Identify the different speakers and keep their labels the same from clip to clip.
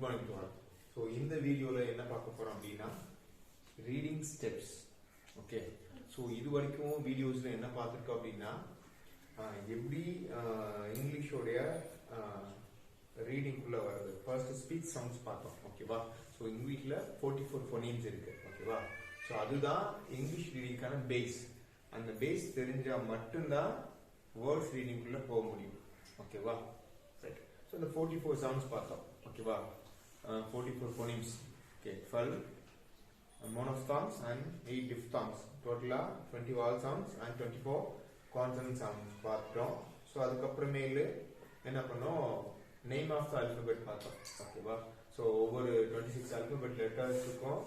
Speaker 1: Good morning to all. So in the video என்ன பார்க்க போறோம் அப்படினா reading steps. Okay. So இது வரைக்கும் வீடியோஸ்ல என்ன பார்த்திருக்கோம் அப்படினா எப்படி இங்கிலீஷ் உடைய ரீடிங் குள்ள வருது. ஃபர்ஸ்ட் ஸ்பீச் சவுண்ட்ஸ் பார்த்தோம். ஓகேவா? சோ இங்கிலீஷ்ல 44 ஃபோனீம்ஸ் இருக்கு. ஓகேவா? சோ அதுதான் இங்கிலீஷ் ரீடிங்கான பேஸ். அந்த பேஸ் தெரிஞ்சா மட்டும்தான் வேர்ட்ஸ் ரீடிங் குள்ள போக முடியும். ஓகேவா? ரைட். சோ இந்த 44 சவுண்ட்ஸ் பார்த்தோம். ஓகேவா? 44 phonemes. Okay, 12 monophthongs and 8 diphthongs. Total 20 vowel sounds and 24 consonant sounds பார்த்தோம். ஸோ அதுக்கப்புறமேலு என்ன பண்ணோம், நேம் ஆஃப் த அல்பபெட் பார்த்தோம். ஓகேவா? ஸோ ஒவ்வொரு 26 அல்பபெட் லெட்டர்ஸுக்கும்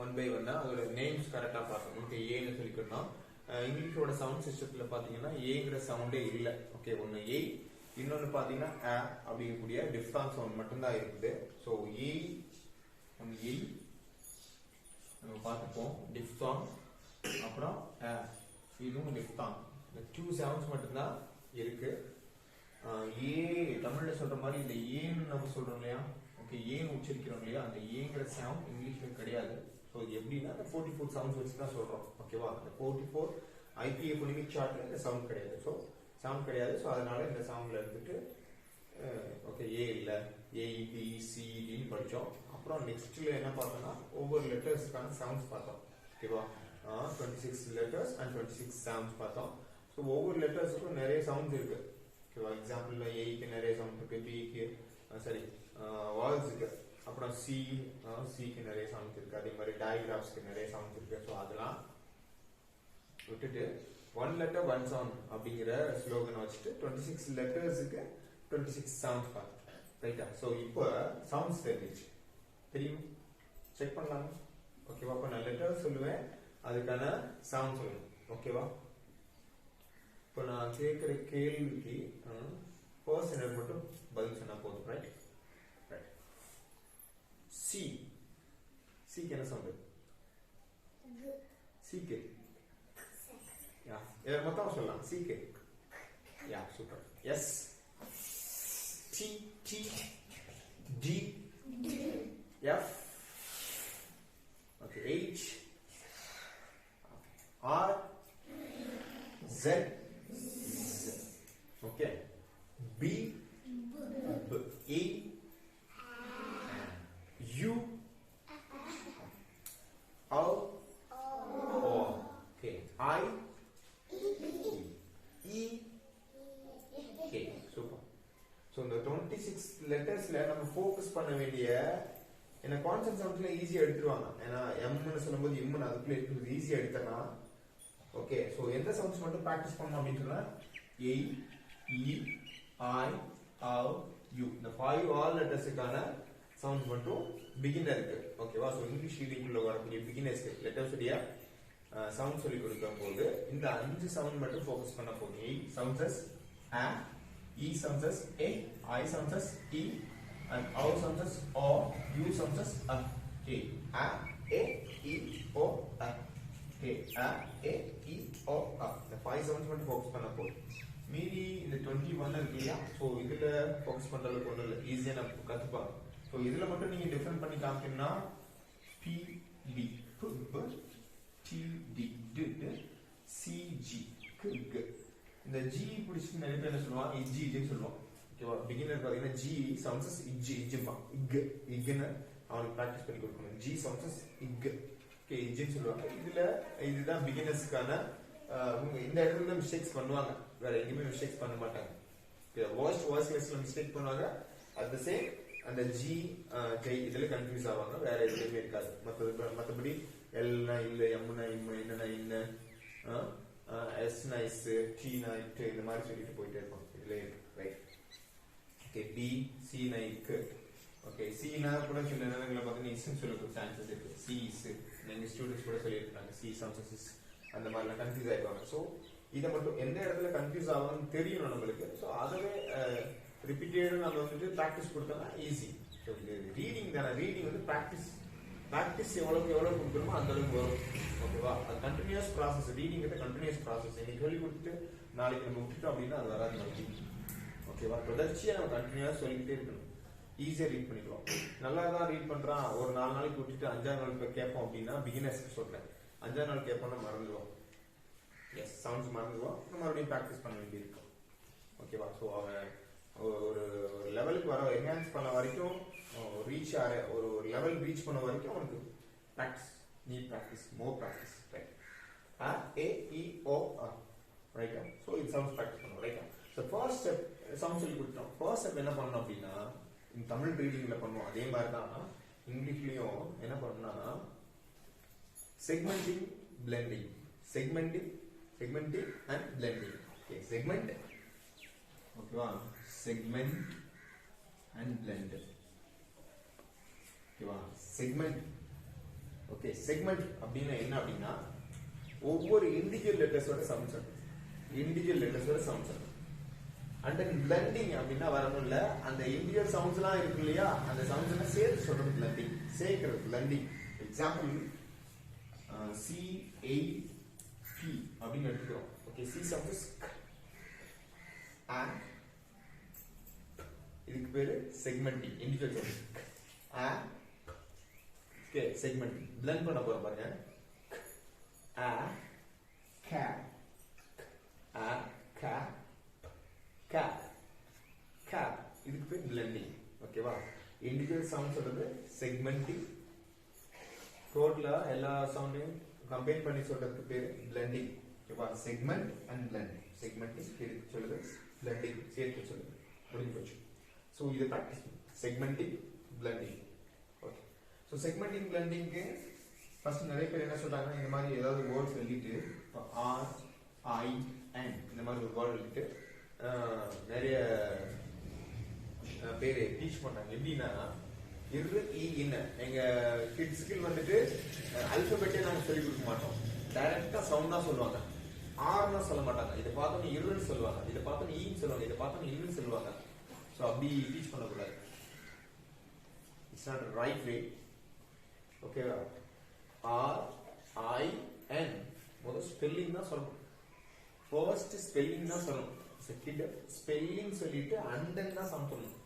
Speaker 1: ஒன் பை ஒன்னா அதோட நேம்ஸ் கரெக்டாக பார்த்தோம். ஓகே, ஏன்னு சொல்லிக்கணும். இங்கிலீஷோட சவுண்ட் சிஸ்டத்தில் பார்த்தீங்கன்னா ஏங்கிற சவுண்டே இல்லை. ஓகே, ஒன்று ஏ, இன்னொன்று பார்த்தீங்கன்னா அ அப்படிங்கக்கூடிய டிஃப்தாங் சவுண்ட் மட்டும்தான் இருக்குது. ஸோ ஏ ஒன்று ஏ நம்ம பார்த்துப்போம், டிஃப்தாங், அப்புறம் அ இதுவும் டிஃப்தாங். இந்த 2 சவுண்ட்ஸ் மட்டும்தான் இருக்கு. ஏ தமிழ்ல சொல்ற மாதிரி இந்த ஏன்னு நம்ம சொல்றோம் இல்லையா, ஓகே, ஏன்னு உச்சரிக்கிறோம் இல்லையா, அந்த ஏங்கிற சவுண்ட் இங்கிலீஷ்ல கிடையாது. ஸோ எப்படின்னா அந்த 44 சவுண்ட்ஸ் வச்சு தான் சொல்றோம். ஓகேவா? அந்த 44 ஐபிஏ ஃபோனிமிக் சார்ட்ல இந்த சவுண்ட் கிடையாது. ஸோ சவுண்ட் கிடையாது. ஸோ அதனால இந்த சவுண்ட்ல இருந்துட்டு ஓகே, ஏ இல்ல, ஏபி சிடின்னு படிச்சோம். அப்புறம் நெக்ஸ்ட்ல என்ன பார்த்தோம்னா ஒவ்வொரு லெட்டர்ஸ்க்கான சவுண்ட்ஸ் பார்த்தோம். ஓகேவா? 26 லெட்டர்ஸ் அண்ட் 26 சவுண்ட்ஸ் பார்த்தோம். ஸோ ஒவ்வொரு லெட்டர்ஸுக்கும் நிறைய சவுண்ட்ஸ் இருக்கு. ஓகேவா? எக்ஸாம்பிள்ல ஏக்கு நிறைய சவுண்ட் இருக்கு, பிக்கு சரி வால்ஸ் இருக்கு, அப்புறம் சிக்கு நிறைய சவுண்ட்ஸ் இருக்கு, அதே மாதிரி டயக்ராஃப்ஸ்க்கு நிறைய சவுண்ட்ஸ் இருக்கு. ஸோ அதெல்லாம் விட்டுட்டு ஒன் லெட்டர் ஒன் சவுண்ட் அப்படிங்கிற ஸ்லோகனை வச்சுட்டு 26 லெட்டர்ஸுக்கு 26 சவுண்ட்ஸ் பார்த்தோம். ரைட்டா? ஸோ இப்போ சவுண்ட்ஸ் தெரிஞ்சிச்சு, தெரியும், செக் பண்ணலாமா? ஓகேவா? இப்போ நான் லெட்டர் சொல்லுவேன், அதுக்கான சவுண்ட் சொல்லுவேன். ஓகேவா? இப்போ நான் கேட்கிற கேள்விக்கு பர்சனல் மட்டும் பதில் சொன்னா போதும். ரைட்? ரைட். சி, சிக்கு என்ன சவுண்ட்? சிக்கு மொத்தம் சொல்லலாம். சிக்கு yeah, super. S, T, D, T, F, okay, H, R, Z, okay, P, A, U, O, okay, I, E, K. Super. So இந்த 26 லெட்டர்ஸ்ல நம்ம ஃபோக்கஸ் பண்ண வேண்டிய என்ன கான்செப்ட் சவுண்ட்ஸ்ல ஈஸியா எடுத்துருவாங்க. ஏன்னா எம் னு சொல்லும்போது எம் னு அதுக்குள்ள இருக்குது, ஈஸியா எடுத்துறலாம். ஓகே, சோ எந்த சவுண்ட்ஸ் மட்டும் பிராக்டிஸ் பண்ணனும் அப்படினு சொன்னா ஏ, இ, ஐ, ஓ, யூ, இந்த 5 ஆல் லெட்டர்ஸ்க்கான சவுண்ட்ஸ் மட்டும் பிகினருக்கு. ஓகேவா? சோ இங்கிலீஷ் ரீடிங் குள்ள வரக்கூடிய பிகினர்ஸ்க்கு லெட்டர்ஸ் உடைய சவுண்ட் சொல்லி கொடுக்கும் போது இந்த 5 சவுண்ட் மட்டும் ஃபோக்கஸ் பண்ண போகும். A sounds as a, E sounds as A, I sounds as E, and O sounds as O, U sounds as A. Okay, A, E, I, O, A. Okay, A, E, I, O, A. The 5 sounds மட்டும் focus பண்ண போகும். மீதி இந்த 21 இருக்கு இல்லையா, so இதுல focus பண்றதுக்கு ஒன்றும் இல்லை, ஈஸியா நம்ம கத்துப்பாங்க. ஸோ இதுல மட்டும் நீங்க டிஃபரெண்ட் பண்ணி காமிக்கணும்னா B, B, D, D, D, C, G, கு. இந்த ஜி பிடிச்சிட்டு நிறைய பேர் என்ன சொல்லுவாங்க, இஜ்ஜி இஜ்ஜின்னு சொல்லுவாங்க. ஓகேவா? பிகினர் பாத்தீங்கன்னா ஜி சவுண்ட்ஸ் இஜ்ஜி இஜ்ஜிப்பா, இக்குன்னு அவனுக்கு பிராக்டிஸ் பண்ணி கொடுக்கணும். ஜி சவுண்ட்ஸ் இக்கு, ஓகே, இஜ்ஜின்னு சொல்லுவாங்க. இதுதான் பிகினர்ஸ்க்கான இந்த இடத்துல மிஸ்டேக்ஸ் பண்ணுவாங்க, வேற எங்கேயுமே மிஸ்டேக்ஸ் பண்ண மாட்டாங்க. வாய்ஸ் லெஸ்ல மிஸ்டேக் பண்ணுவாங்க. அட் த சேம் அந்த ஜி ஜெய் இதுல கன்ஃபியூஸ் ஆவாங்க, வேற எதுவுமே இருக்காது. மற்றபடி எல்னா இல்ல, எம்னா இம்ம, என்னன்னா இன்ன, எஸ்னா எஸ், டீனா இட்டு, இந்த மாதிரி சொல்லிட்டு போயிட்டே இருப்போம். இதுல இருக்கு. ரைட்? ஓகே, பி, சினா இக்கு. ஓகே, சினா கூட சில நேரங்களில் பார்த்தீங்கன்னா இஸ்ன்னு சொல்ல சான்சஸ் இருக்கு. சி இஸ், எங்க ஸ்டூடெண்ட்ஸ் கூட சொல்லியிருக்காங்க சி சவுண்ட்ஸ் இஸ், அந்த மாதிரிலாம் கன்ஃபியூஸ் ஆயிடுவாங்க. ஸோ இதை மட்டும் எந்த இடத்துல கன்ஃபியூஸ் ஆகும்னு தெரியணும் நம்மளுக்கு. ஸோ அதவே ரிப்பீட்டடாக நம்ம வந்துட்டு ப்ராக்டிஸ் கொடுத்தோம்னா ஈஸி. ஸோ இது ரீடிங் தானே, ரீடிங் வந்து ப்ராக்டிஸ் எவ்வளவுக்கு எவ்வளவு கொடுக்கணுமோ அந்த அளவுக்கு வரும். ஓகேவா? அது continuous process. Reading continuous process. இன்னைக்கு சொல்லி கொடுத்துட்டு நாளைக்கு நம்ம விட்டுட்டோம் அப்படின்னா அது வராது. ஓகேவா? தொடர்ச்சியா நம்ம கண்டினியூஸா சொல்லிக்கிட்டே இருக்கணும். ஈஸியா ரீட் பண்ணிடுவோம். நல்லா தான் ரீட் பண்றான், ஒரு 4 நாளைக்கு விட்டுட்டு 5ஆவது நாள் போய் கேட்போம் அப்படின்னா பிகினர்ஸ்க்கு சொல்றேன். 5ஆவது நாள் கேட்போம்னா மறந்துடுவோம். எஸ், சவுண்ட்ஸ் மறந்துடுவோம். மறுபடியும் ப்ராக்டிஸ் பண்ண வேண்டியிருக்கும். ஓகேவா? ஸோ அவன் ஒரு லெவலுக்கு வர என்ஹான்ஸ் பண்ண வரைக்கும் ரீச் ஆகிற ஒரு லெவல் ரீச் பண்ண வரைக்கும் அவனுக்கு ப்ராக்டிஸ், நீட் ப்ராக்டிஸ், மோர் ப்ராக்டிஸ். ரைட்? A-E-O-R. ரைட்டா? ஸோ இது சவுண்ட்ஸ் ப்ராக்டிஸ் பண்ணுவோம். ரைட்டா? ஸோ ஃபர்ஸ்ட் ஸ்டெப் சவுண்ட் சொல்லி கொடுத்தோம். ஃபர்ஸ்ட் ஸ்டெப் என்ன பண்ணணும் அப்படின்னா தமிழ் ரீடிங்ல பண்ணுவோம். அதே மாதிரி தான் இங்கிலீஷ்லயும் என்ன பண்ணணும்னா segmenting, blending, segmenting and blending. Okay, segment, ஓகேவா? Segment and blend. ஓகேவா? செக்மெண்ட். ஓகே, செக்மெண்ட் அப்படின்னா என்ன அப்படின்னா ஒவ்வொரு இண்டிவிஜுவல் லெட்டர்ஸோட சவுண்ட்ஸ், இண்டிவிஜுவல் லெட்டர்ஸோட சவுண்ட்ஸ். அண்ட் தென் பிளெண்டிங் அப்படின்னா வரணும்ல, அந்த இண்டிவிஜுவல் சவுண்ட்ஸ் எல்லாம் இருக்கு இல்லையா, அந்த சவுண்ட்ஸ் எல்லாம் சேர்த்து சொல்றது பிளெண்டிங், சேர்க்கிறது பிளெண்டிங். எக்ஸாம்பிள் C-A-P அப்படின்னு எடுத்துக்கிறோம். ஓகே, சி சவுண்ட்ஸ் and இதுக்கு பேரு செக்மெண்டிங், இண்டிவிஜுவல் சவுண்ட்ஸ். ஓகே, செக்மெண்டிங். பிளெண்ட் பண்ண போறோம் பாருங்க. a cat, a cat, cat, cat. இதுக்கு பேர் பிளெண்டிங். ஓகேவா? இண்டிவிஜுவல் சவுண்ட் சொல்றது செக்மெண்டிங், டோட்டலா எல்லா சவுண்டையும் கம்பைன் பண்ணி சொல்றதுக்கு பேரு பிளெண்டிங். ஓகேவா? Segment and blending. செக்மெண்டிங் சேர்த்து சொல்லுது, பிளெண்டிங் சேர்த்து சொல்லுது. முடிஞ்சு போச்சு. ஸோ இதை ப்ராக்டிஸ் பண்ணுங்க. செக்மெண்டிங், பிளெண்டிங். ஓகே, ஸோ செக்மெண்டிங் பிளெண்டிங்க்கு ஃபர்ஸ்ட் நிறைய பேர் என்ன சொல்றாங்க, இந்த மாதிரி ஏதாவது வேர்ட்ஸ் எழுதிட்டு ஆர், ஐ, என் இந்த மாதிரி ஒரு வேர்ட் எழுதிட்டு நிறைய பேர் டீச் பண்ணாங்க. எப்படின்னா இரு, இ, இன்னு. எங்க கிட்ஸ்க்கு வந்துட்டு அல்பபெட்டே நாங்க சொல்லி கொடுக்க மாட்டோம். டைரக்டா சவுண்ட் தான் சொல்லுவாங்க. ஆர்னா சொல்ல மாட்டாங்க. இதை பார்த்தோன்னு இருன்னு சொல்லுவாங்க, இதை பார்த்தோன்னு ஈன்னு சொல்லுவாங்க, இதை பார்த்தோன்னு இன்னும் சொல்லுவாங்க. ஸோ அப்படி டீச் பண்ணக்கூடாது. It's not right way. ஓகேவா? ஆர், ஐ, என் முதல் ஸ்பெல்லிங் தான் சொல்லணும். ஃபர்ஸ்ட் ஸ்பெல்லிங் தான் சொல்லணும். செகண்ட் ஸ்பெல்லிங் சொல்லிட்டு அண்ட் தென் தான் சவுண்ட் சொல்லணும்.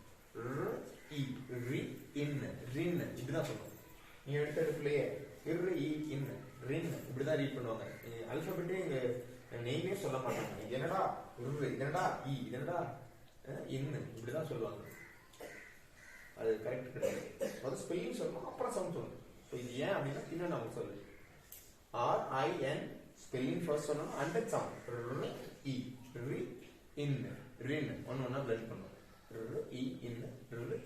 Speaker 1: இ, ரி, இன், ரின் இப்படிதான் சொல்லணும். நீங்க எடுத்த இடத்துலயே இரு, இ, இன், ரின் இப்படிதான் ரீட் பண்ணுவாங்க. அல்பபெட்டே எங்க நெய்மே சொல்ல மாட்டாங்க. இது என்னடா இரு, இதனடா இ, இதனடா இன் இப்படிதான் சொல்லுவாங்க. அது கரெக்ட் கிடையாது. முதல் ஸ்பெல்லிங் சொல்லணும், அப்புறம் சவுண்ட் சொல்லணும். ஸோ இது ஏன் அப்படின்னா இன்னும் நமக்கு சொல்லு. ஆர், ஐ, என் ஸ்பெல்லிங் ஃபர்ஸ்ட் சொல்லணும், அண்ட் தென் சவுண்ட். இ, ரி, இன், ரின் ஒன்னா பிளெண்ட் பண்ணுவோம். இ, இன்,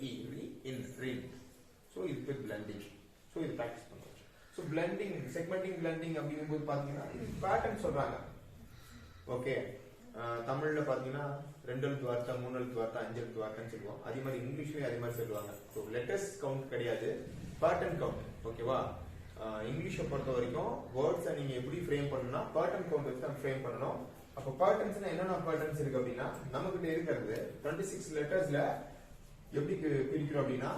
Speaker 1: இ, ரி, இன், ரின். ஸோ இது பேர் பிளெண்டிங். ஸோ இது ப்ராக்டிஸ் பண்ணுவோம். ஸோ பிளெண்டிங், செக்மெண்டிங், பிளெண்டிங் அப்படிங்கும்போது பாத்தீங்கன்னா இது பேட்டர்ன் சொல்றாங்க. ஓகே, தமிழ்ல பாத்தீங்கன்னா 2 எழுத்து வார்த்தை, 3 எழுத்து வார்த்தை, 5 எழுத்து வார்த்தைன்னு சொல்லுவோம். அதே மாதிரி இங்கிலீஷ்லயும் அதே மாதிரி சொல்லுவாங்க. ஸோ லெட்டர்ஸ் கவுண்ட் கிடையாது, பேட்டர்ன் கவுண்ட். ஓகேவா? இங்கிலீஷை பொறுத்த வரைக்கும் வேர்ட்ஸை நீங்க எப்படி ஃப்ரேம் பண்ணணும்னா பேட்டர்ன் கவுண்ட் வச்சு தான் ஃப்ரேம் பண்ணணும். அப்போ பேட்டர்ன்ஸ்னா என்னென்ன பேட்டர்ன்ஸ் இருக்கு அப்படின்னா நமக்கிட்ட இருக்கிறது 26 லெட்டர்ஸ்ல எப்படி பிரிக்கிறோம் அப்படின்னா,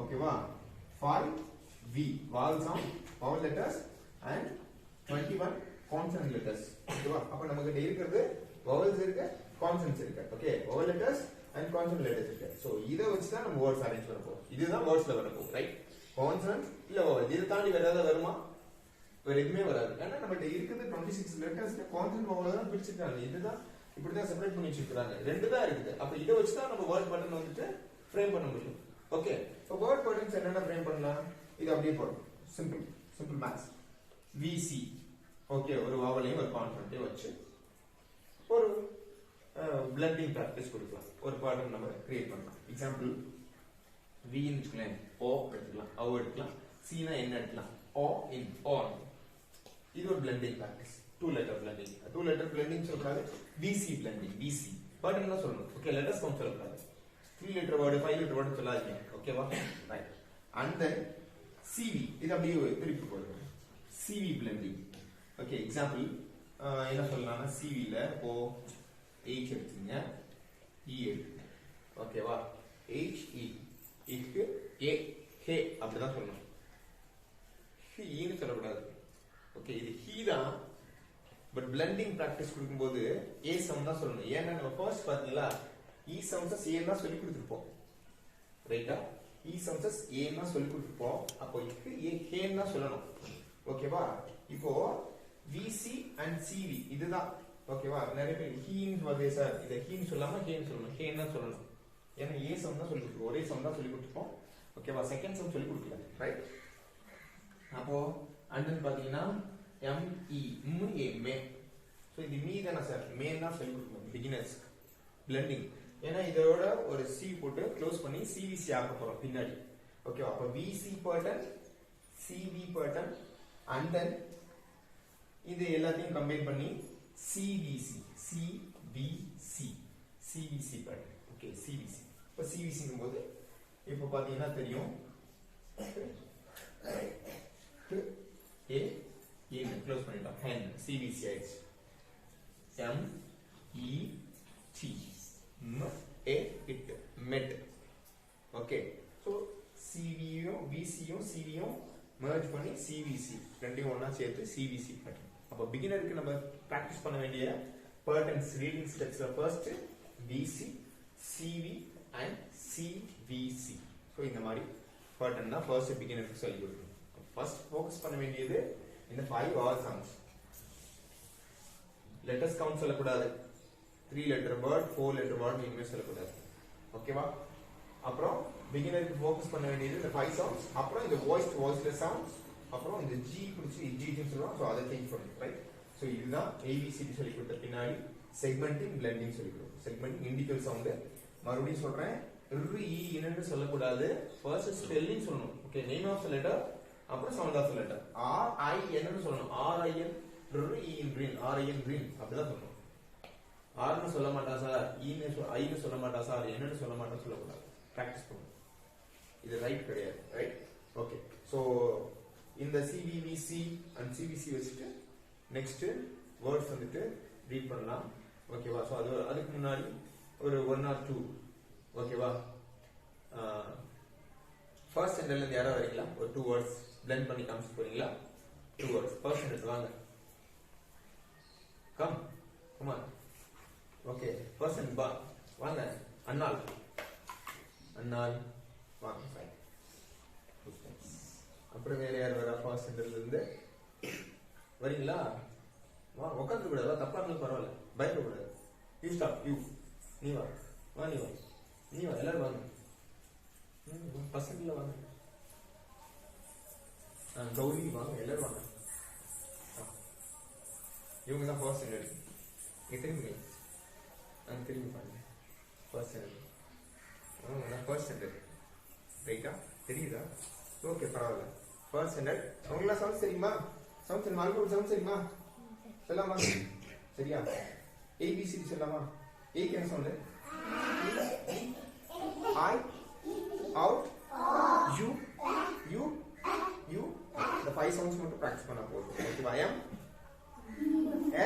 Speaker 1: ஓகேவா, 5 V vowel sound, vowel letters and 21 consonant letters. ஓகேவா? அப்ப நமக்கிட்ட இருக்கிறது vowels இருக்கு, consonants இருக்கு. Okay, vowel letters and consonant letters இருக்கு. சோ இத வச்சு தான் நம்ம வேர்ட்ஸ் அரேஞ்ச் பண்ண போறோம். இதுதான் வேர்ட்ஸ்ல வர போகுது. ரைட்? கான்சனன்ட் இல்ல vowel. இத தாண்டி வேற ஏதாவது வருமா? வேற எதுவுமே வராது. ஏன்னா நம்மகிட்ட இருக்குது 26 லெட்டர்ஸ்ல கான்சனன்ட் vowel தான் பிரிச்சிட்டாங்க. இதுதான் இப்படிதான் செப்பரேட் பண்ணி வச்சிருக்காங்க. ரெண்டு தான் இருக்குது. அப்ப இத வச்சு தான் நம்ம வேர்ட் பேட்டர்ன் வந்துட்டு ஃப்ரேம் பண்ண முடியும். ஓகே, இப்போ வேர்ட் பேட்டர்ன்ஸ் என்னென்ன ஃப்ரேம் பண்ணலாம்? இது அப்படியே போடும். Simple maths. VC. ஓகே, ஒரு vowelலையும் ஒரு கான்சனன்ட்டையும் வச்சு ஒரு பிளெண்டிங் பிராக்டிஸ் கொடுக்கலாம். ஒரு பேட்டர்ன் நம்ம கிரியேட் பண்ணலாம். எக்ஸாம்பிள் V ன்னு வச்சுக்கலாம், O எடுத்துக்கலாம், O எடுக்கலாம், C னா என்ன எடுக்கலாம், O in on. இது ஒரு blending practice. 2 letter blending. 2 letter blending சொல்றாங்க. VC blending. VC. பேட்டர்ன் தான் சொல்லணும். ஓகே, லெட்டர்ஸ் கவுண்ட் சொல்லக்கூடாது. 3 letter word 5 letter word சொல்லாதீங்க. ஓகேவா? ரைட். And then CV. இது அப்படியே திருப்பி போடுங்க. CV blending. ஓகே, எக்ஸாம்பிள் என்ன சொல்லலாம்னா CV ல O H எடுத்துங்க, E எடுத்துங்க. ஓகேவா? H E இதுக்கு A H அப்படிதான் சொல்லணும். He ன்னு சொல்லக்கூடாது. ஓகே, இது he தான். பட் பிளெண்டிங் பிராக்டிஸ் கொடுக்கும்போது A சவுண்ட் தான் சொல்லணும். ஏன்னா நம்ம ஃபர்ஸ்ட் பாத்தீங்களா E சவுண்ட்ஸ் C தான் சொல்லி கொடுத்துருப்போம். ரைட்டா E sounds A னா சொல்லி கொடுத்துப்போம் அப்போ இதுக்கு A K னா சொல்லணும் ஓகேவா இப்போ VC and CV இதுதான் ஓகேவா நிறைய பேர் ஹீன்னு வருதே சார் இதை ஹீன்னு சொல்லாம ஹேன்னு சொல்லணும் ஹேன்னு தான் சொல்லணும் ஏன்னா A sound தான் சொல்லி கொடுத்துருக்கோம் ஒரே sound தான் சொல்லி கொடுத்துருப்போம் ஓகேவா செகண்ட் sound சொல்லி கொடுக்கல ரைட் அப்போ and then பாத்தீங்கன்னா ME ME மே ஸோ இது மீ தானே சார் மேன் தான் சொல்லி கொடுக்கணும் பிகினர்ஸ் பிளெண்டிங் ஏன்னா இதோட ஒரு C போட்டு க்ளோஸ் பண்ணி CVC ஆக்க போறோம் பின்னாடி ஓகேவா அப்ப VC pattern CV pattern and then இது எல்லாத்தையும் கம்பைன் பண்ணி CVC pattern ஓகே CVC இப்ப CVC ங்கும்போது இப்ப பாத்தீங்கன்னா தெரியும் A in க்ளோஸ் பண்ணிட்டோம் hen CVC ஆயிடுச்சு M E T it met okay so CV யும் VC யும் CV யும் merge பண்ணி CVC ரெண்டையும் ஒண்ணா சேர்த்து CVC pattern அப்ப பிகினருக்கு நம்ம பிராக்டீஸ் பண்ண வேண்டிய patterns reading steps first VC CV and CVC so இந்த மாதிரி pattern தான் first பிகினருக்கு சொல்லி கொடுக்கணும் first focus பண்ண வேண்டியது இந்த 5 R sounds letters count சொல்லக்கூடாது 3 letter word 4 letter word இனிமே சொல்லக்கூடாது ஓகேவா அப்புறம் பிகினருக்கு ஃபோக்கஸ் பண்ண வேண்டியது இந்த 5 sounds அப்புறம் இந்த voiceless sounds அப்புறம் இந்த G குடிச்சு G ன்னு சொல்றோம் சோ அதை சேஞ்ச் பண்ணனும் ரைட் சோ இதுதான் ABCD சொல்லி கொடுத்த பின்னாடி செக்மெண்டிங் பிளெண்டிங் சொல்லி கொடுத்தோம் செக்மெண்டிங் இண்டிவிஜுவல் சவுண்ட் மறுபடியும் சொல்றேன் E என்னன்னு சொல்லக்கூடாது ஃபர்ஸ்ட் ஸ்பெல்லிங் சொல்லணும் okay name of the letter அப்புறம் sound of the letter R I என்னன்னு சொல்லணும் R I N E in green R I N green அப்படிதான் சொல்லணும் ஆர்னு சொல்ல மாட்டா சார் ஐன்னு சொல்ல மாட்டா சார் என்னன்னு சொல்ல மாட்டா சொல்லக்கூடாது பிராக்டிஸ் பண்ணும் இது ரைட் கிடையாது ரைட் ஓகே ஸோ இந்த CVVC அண்ட் CVC வச்சுட்டு நெக்ஸ்ட் வேர்ட்ஸ் வந்துட்டு ரீட் பண்ணலாம் ஓகேவா ஸோ அதுக்கு முன்னாடி ஒரு 1 or 2 ஓகேவா ஃபர்ஸ்ட் ஸ்டாண்டர்ட்ல இருந்து யாராவது வரீங்களா ஒரு 2 வேர்ட்ஸ் பிளெண்ட் பண்ணி காமிச்சு போறீங்களா 2 வேர்ட்ஸ் ஃபர்ஸ்ட் ஸ்டாண்டர்ட் வாங்க come on okay first and பா வாங்க அண்ணால் வாங்க ஃபைன் அப்புறம் வேற யார் வரா ஃபர்ஸ்ட் ஸ்டாண்டர்ட்ல இருந்து வரீங்களா வா உட்காந்து கூடாது தப்பா இருந்தாலும் பரவாயில்ல பயப்படக்கூடாது யூ ஸ்டாப் யூ நீ வா எல்லாரும் வாங்க பசங்கள வாங்க கௌரி வாங்க எல்லாரும் வாங்க இவங்க தான் ஃபர்ஸ்ட் ஸ்டாண்டர்ட் திரும்பி திரும்பி பாருங்க ஃபர்ஸ்ட் ஸ்டாண்டர்ட் ஃபர்ஸ்ட் ஸ்டாண்டர்ட் ரைட்டா தெரியுதா ஓகே பரவாயில்ல ஃபர்ஸ்ட் ஸ்டாண்டர்ட் அவங்களாம் சவுண்ட் தெரியுமா சவுண்ட் தெரியுமா அல்பம் சவுண்ட் தெரியுமா சொல்லலாமா சரியா ஏபிசிடி சொல்லலாமா ஏக்கு என்ன சவுண்ட் ஐ அவுட் யூ இந்த 5 சவுண்ட்ஸ் மட்டும் பிராக்டிஸ் பண்ணா போதும் ஓகேவா M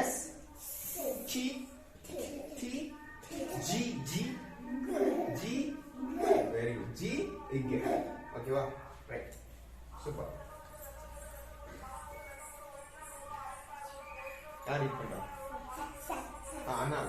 Speaker 1: S T T G very good G again ஓகேவா ரைட் சூப்பர் யார் ரீட் பண்றா அண்ணா